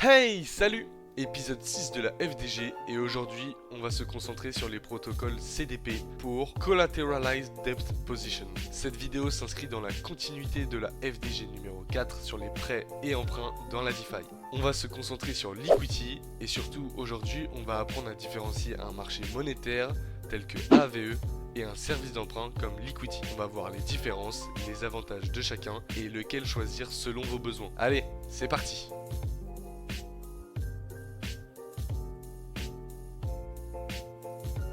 Hey, salut! Épisode 6 de la FDG et aujourd'hui on va se concentrer sur les protocoles CDP pour Collateralized Debt Position. Cette vidéo s'inscrit dans la continuité de la FDG numéro 4 sur les prêts et emprunts dans la DeFi. On va se concentrer sur l'equity et surtout aujourd'hui on va apprendre à différencier un marché monétaire tel que AAVE et un service d'emprunt comme l'equity. On va voir les différences, les avantages de chacun et lequel choisir selon vos besoins. Allez, c'est parti!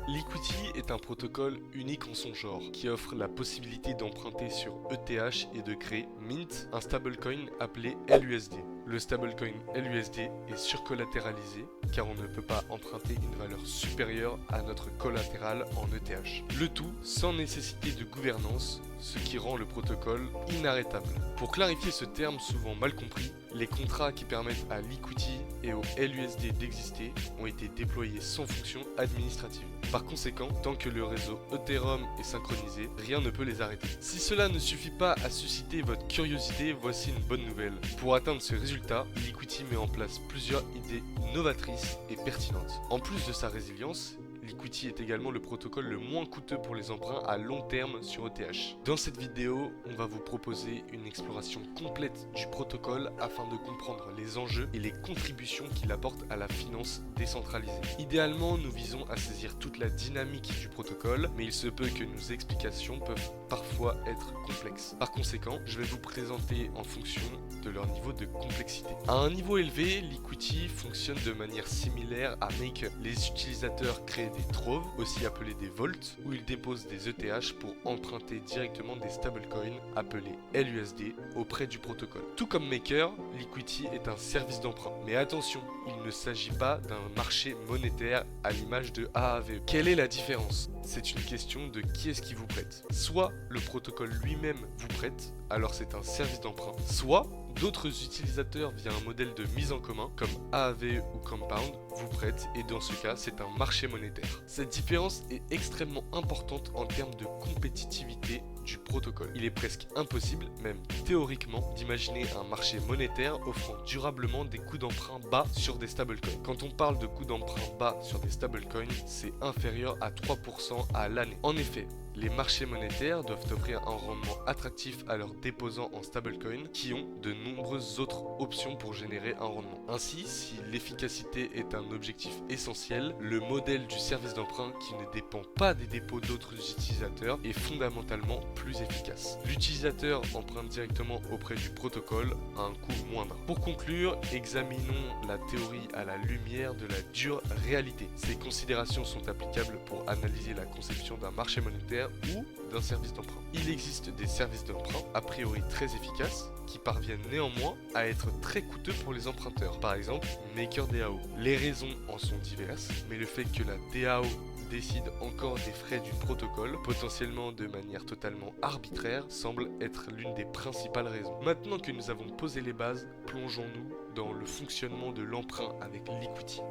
L'equity est un protocole unique en son genre qui offre la possibilité d'emprunter sur ETH et de créer Mint, un stablecoin appelé LUSD. Le stablecoin LUSD est surcollatéralisé car on ne peut pas emprunter une valeur supérieure à notre collatéral en ETH. Le tout sans nécessité de gouvernance, ce qui rend le protocole inarrêtable. Pour clarifier ce terme souvent mal compris, les contrats qui permettent à l'equity et au LUSD d'exister ont été déployés sans fonction administrative. Par conséquent, tant que le réseau Ethereum est synchronisé, rien ne peut les arrêter. Si cela ne suffit pas à susciter votre curiosité, voici une bonne nouvelle. Pour atteindre ce résultat, l'equity met en place plusieurs idées novatrices et pertinentes. En plus de sa résilience, l'equity est également le protocole le moins coûteux pour les emprunts à long terme sur ETH. Dans cette vidéo, on va vous proposer une exploration complète du protocole afin de comprendre les enjeux et les contributions qu'il apporte à la finance décentralisée. Idéalement, nous visons à saisir toute la dynamique du protocole, mais il se peut que nos explications peuvent parfois être complexes. Par conséquent, je vais vous présenter en fonction de leur niveau de complexité. À un niveau élevé, l'equity fonctionne de manière similaire à Maker. Les utilisateurs créent des troves, aussi appelés des vaults, où ils déposent des ETH pour emprunter directement des stablecoins appelés LUSD auprès du protocole. Tout comme Maker, l'equity est un service d'emprunt. Mais attention, il ne s'agit pas d'un marché monétaire à l'image de AAVE. Quelle est la différence? C'est une question de qui est-ce qui vous prête. Soit le protocole lui-même vous prête, alors c'est un service d'emprunt, soit d'autres utilisateurs via un modèle de mise en commun comme AAVE ou Compound vous prêtent et dans ce cas c'est un marché monétaire. Cette différence est extrêmement importante en termes de compétitivité du protocole. Il est presque impossible, même théoriquement, d'imaginer un marché monétaire offrant durablement des coûts d'emprunt bas sur des stablecoins. Quand on parle de coûts d'emprunt bas sur des stablecoins, c'est inférieur à 3% à l'année. En effet, les marchés monétaires doivent offrir un rendement attractif à leurs déposants en stablecoin qui ont de nombreuses autres options pour générer un rendement. Ainsi, si l'efficacité est un objectif essentiel, le modèle du service d'emprunt qui ne dépend pas des dépôts d'autres utilisateurs est fondamentalement plus efficace. L'utilisateur emprunte directement auprès du protocole à un coût moindre. Pour conclure, examinons la théorie à la lumière de la dure réalité. Ces considérations sont applicables pour analyser la conception d'un marché monétaire ou d'un service d'emprunt. Il existe des services d'emprunt a priori très efficaces qui parviennent néanmoins à être très coûteux pour les emprunteurs. Par exemple, MakerDAO. Les raisons en sont diverses, mais le fait que la DAO décide encore des frais du protocole, potentiellement de manière totalement arbitraire, semble être l'une des principales raisons. Maintenant que nous avons posé les bases, plongeons-nous dans le fonctionnement de l'emprunt avec l'equity.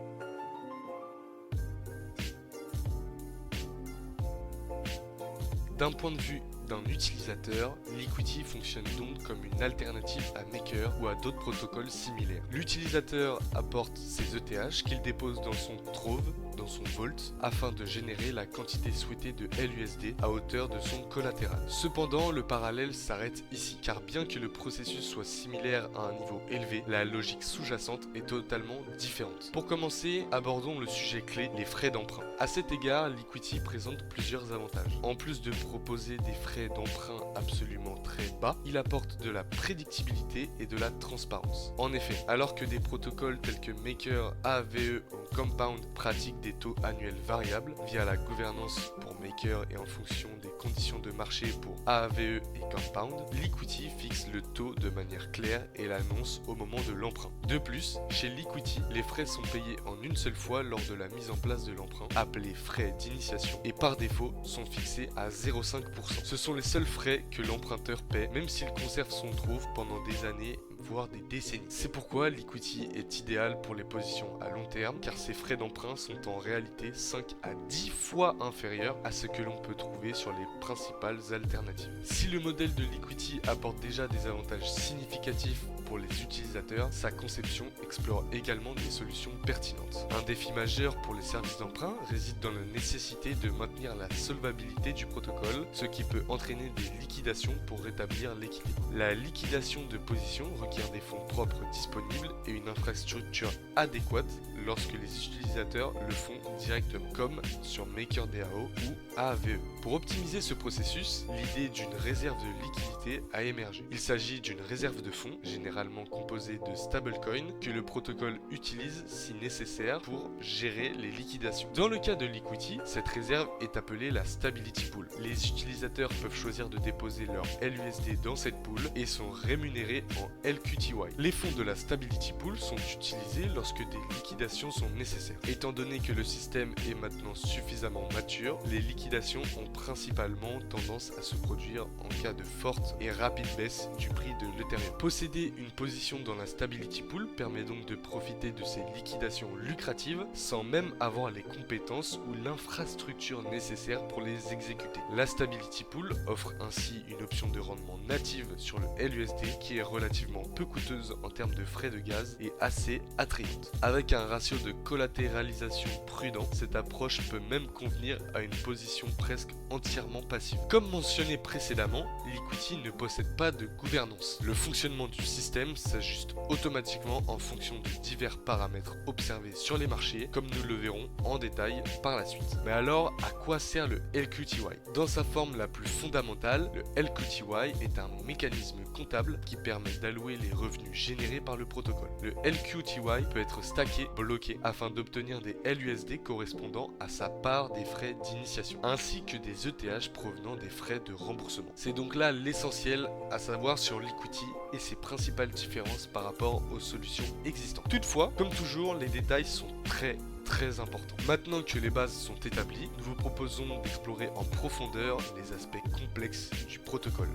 D'un point de vue d'un utilisateur, l'equity fonctionne donc comme une alternative à Maker ou à d'autres protocoles similaires. L'utilisateur apporte ses ETH qu'il dépose dans son Trove, dans son Vault, afin de générer la quantité souhaitée de LUSD à hauteur de son collatéral. Cependant, le parallèle s'arrête ici, car bien que le processus soit similaire à un niveau élevé, la logique sous-jacente est totalement différente. Pour commencer, abordons le sujet clé, les frais d'emprunt. À cet égard, l'equity présente plusieurs avantages. En plus de proposer des frais d'emprunt absolument très bas, il apporte de la prédictibilité et de la transparence. En effet, alors que des protocoles tels que Maker, AAVE ou Compound pratiquent des taux annuels variables via la gouvernance pour Maker et en fonction des conditions de marché pour AAVE et Compound, l'equity fixe le taux de manière claire et l'annonce au moment de l'emprunt. De plus, chez l'equity, les frais sont payés en une seule fois lors de la mise en place de l'emprunt, appelés frais d'initiation, et par défaut sont fixés à 0,5%. Ce sont les seuls frais que l'emprunteur paie, même s'il conserve son Trove pendant des années, voire des décennies. C'est pourquoi l'equity est idéal pour les positions à long terme, car ses frais d'emprunt sont en réalité 5 à 10 fois inférieurs à ce que l'on peut trouver sur les principales alternatives. Si le modèle de l'equity apporte déjà des avantages significatifs pour les utilisateurs, sa conception explore également des solutions pertinentes. Un défi majeur pour les services d'emprunt réside dans la nécessité de maintenir la solvabilité du protocole, ce qui peut entraîner des liquidations pour rétablir l'équilibre. La liquidation de position requiert des fonds propres disponibles et une infrastructure adéquate lorsque les utilisateurs le font directement, comme sur MakerDAO ou Aave. Pour optimiser ce processus, l'idée d'une réserve de liquidité a émergé. Il s'agit d'une réserve de fonds, généralement composée de stablecoins, que le protocole utilise si nécessaire pour gérer les liquidations. Dans le cas de Liquity, cette réserve est appelée la Stability Pool. Les utilisateurs peuvent choisir de déposer leur LUSD dans cette pool et sont rémunérés en LQTY. Les fonds de la Stability Pool sont utilisés lorsque des liquidations sont nécessaires. Étant donné que le système est maintenant suffisamment mature, les liquidations ont principalement tendance à se produire en cas de forte et rapide baisse du prix de l'Ethereum. Posséder une position dans la Stability Pool permet donc de profiter de ces liquidations lucratives sans même avoir les compétences ou l'infrastructure nécessaire pour les exécuter. La Stability Pool offre ainsi une option de rendement native sur le LUSD qui est relativement peu coûteuse en termes de frais de gaz et assez attrayante. Avec un ratio de collatéralisation prudent, cette approche peut même convenir à une position presque entièrement passive. Comme mentionné précédemment, Liquity ne possède pas de gouvernance. Le fonctionnement du système s'ajuste automatiquement en fonction de divers paramètres observés sur les marchés, comme nous le verrons en détail par la suite. Mais alors, à quoi sert le LQTY? Dans sa forme la plus fondamentale, le LQTY est un mécanisme comptable qui permet d'allouer les revenus générés par le protocole. Le LQTY peut être stacké, bloqué, afin d'obtenir des LUSD correspondant à sa part des frais d'initiation, ainsi que des ETH provenant des frais de remboursement. C'est donc là l'essentiel à savoir sur Liquity et ses principales différences par rapport aux solutions existantes. Toutefois, comme toujours, les détails sont très important. Maintenant que les bases sont établies, nous vous proposons d'explorer en profondeur les aspects complexes du protocole.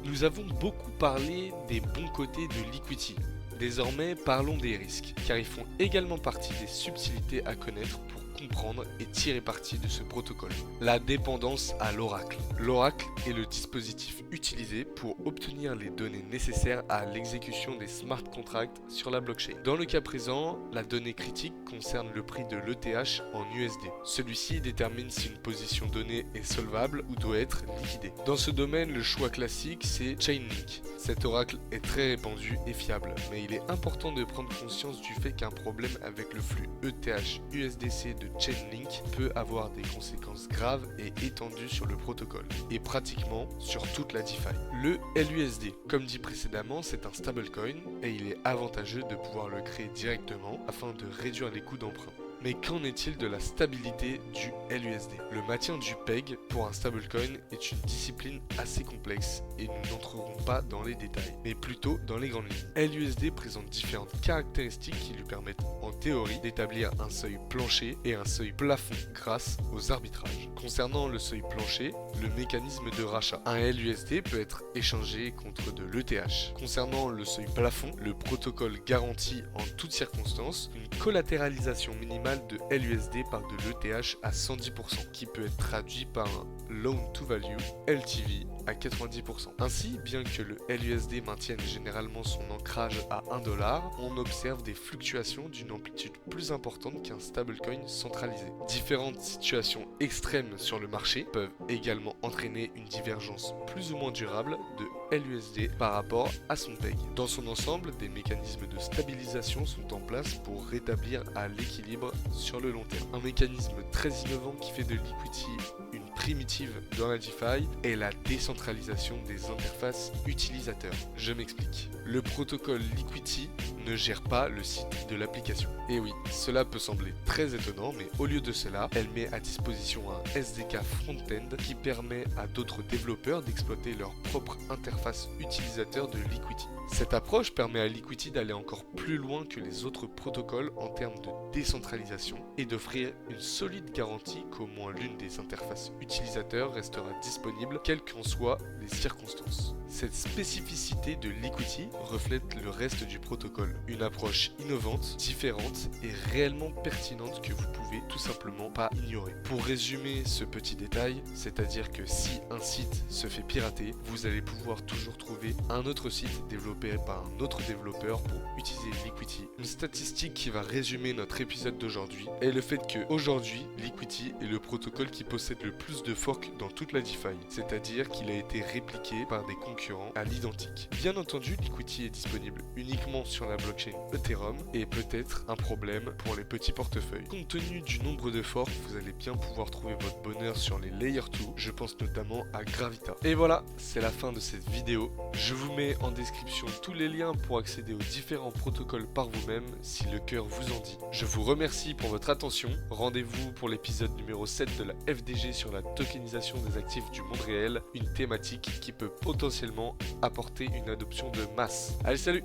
Nous avons beaucoup parlé des bons côtés de Liquity. Désormais, parlons des risques, car ils font également partie des subtilités à connaître pour comprendre et tirer parti de ce protocole. La dépendance à l'oracle. L'oracle est le dispositif utilisé pour obtenir les données nécessaires à l'exécution des smart contracts sur la blockchain. Dans le cas présent, la donnée critique concerne le prix de l'ETH en USD. Celui-ci détermine si une position donnée est solvable ou doit être liquidée. Dans ce domaine, le choix classique, c'est Chainlink. Cet oracle est très répandu et fiable, mais il est important de prendre conscience du fait qu'un problème avec le flux ETH-USDC de Chainlink peut avoir des conséquences graves et étendues sur le protocole, et pratiquement sur toute la DeFi. Le LUSD, comme dit précédemment, c'est un stablecoin et il est avantageux de pouvoir le créer directement afin de réduire les coûts d'emprunt. Mais qu'en est-il de la stabilité du LUSD? Le maintien du PEG pour un stablecoin est une discipline assez complexe et nous n'entrerons pas dans les détails, mais plutôt dans les grandes lignes. LUSD présente différentes caractéristiques qui lui permettent en théorie d'établir un seuil plancher et un seuil plafond grâce aux arbitrages. Concernant le seuil plancher, le mécanisme de rachat. Un LUSD peut être échangé contre de l'ETH. Concernant le seuil plafond, le protocole garantit en toutes circonstances une collatéralisation minimale de LUSD par de l'ETH à 110%, qui peut être traduit par un Loan to Value LTV à 90%. Ainsi, bien que le LUSD maintienne généralement son ancrage à 1$, on observe des fluctuations d'une amplitude plus importante qu'un stablecoin centralisé. Différentes situations extrêmes sur le marché peuvent également entraîner une divergence plus ou moins durable de LUSD par rapport à son PEG. Dans son ensemble, des mécanismes de stabilisation sont en place pour rétablir à l'équilibre sur le long terme. Un mécanisme très innovant qui fait de Liquity une primitive dans la DeFi est la décentralisation des interfaces utilisateurs. Je m'explique. Le protocole Liquity ne gère pas le site de l'application. Et oui, cela peut sembler très étonnant, mais au lieu de cela, elle met à disposition un SDK front-end qui permet à d'autres développeurs d'exploiter leur propre interface utilisateur de Liquity. Cette approche permet à Liquity d'aller encore plus loin que les autres protocoles en termes de décentralisation et d'offrir une solide garantie qu'au moins l'une des interfaces utilisateurs restera disponible quelles qu'en soient les circonstances. Cette spécificité de Liquity reflète le reste du protocole. Une approche innovante, différente et réellement pertinente que vous pouvez tout simplement pas ignorer. Pour résumer ce petit détail, c'est-à-dire que si un site se fait pirater, vous allez pouvoir toujours trouver un autre site développé par un autre développeur pour utiliser Liquity. Une statistique qui va résumer notre épisode d'aujourd'hui est le fait que aujourd'hui, Liquity est le protocole qui possède le plus de forks dans toute la DeFi, c'est-à-dire qu'il a été répliqué par des concurrents à l'identique. Bien entendu, Liquity est disponible uniquement sur la blockchain Ethereum et peut-être un problème pour les petits portefeuilles. Compte tenu du nombre de forks, vous allez bien pouvoir trouver votre bonheur sur les Layer 2, je pense notamment à Gravita. Et voilà, c'est la fin de cette vidéo. Je vous mets en description tous les liens pour accéder aux différents protocoles par vous-même si le cœur vous en dit. Je vous remercie pour votre attention. Rendez-vous pour l'épisode numéro 7 de la FDG sur la tokenisation des actifs du monde réel, une thématique qui peut potentiellement apporter une adoption de masse. Allez, salut!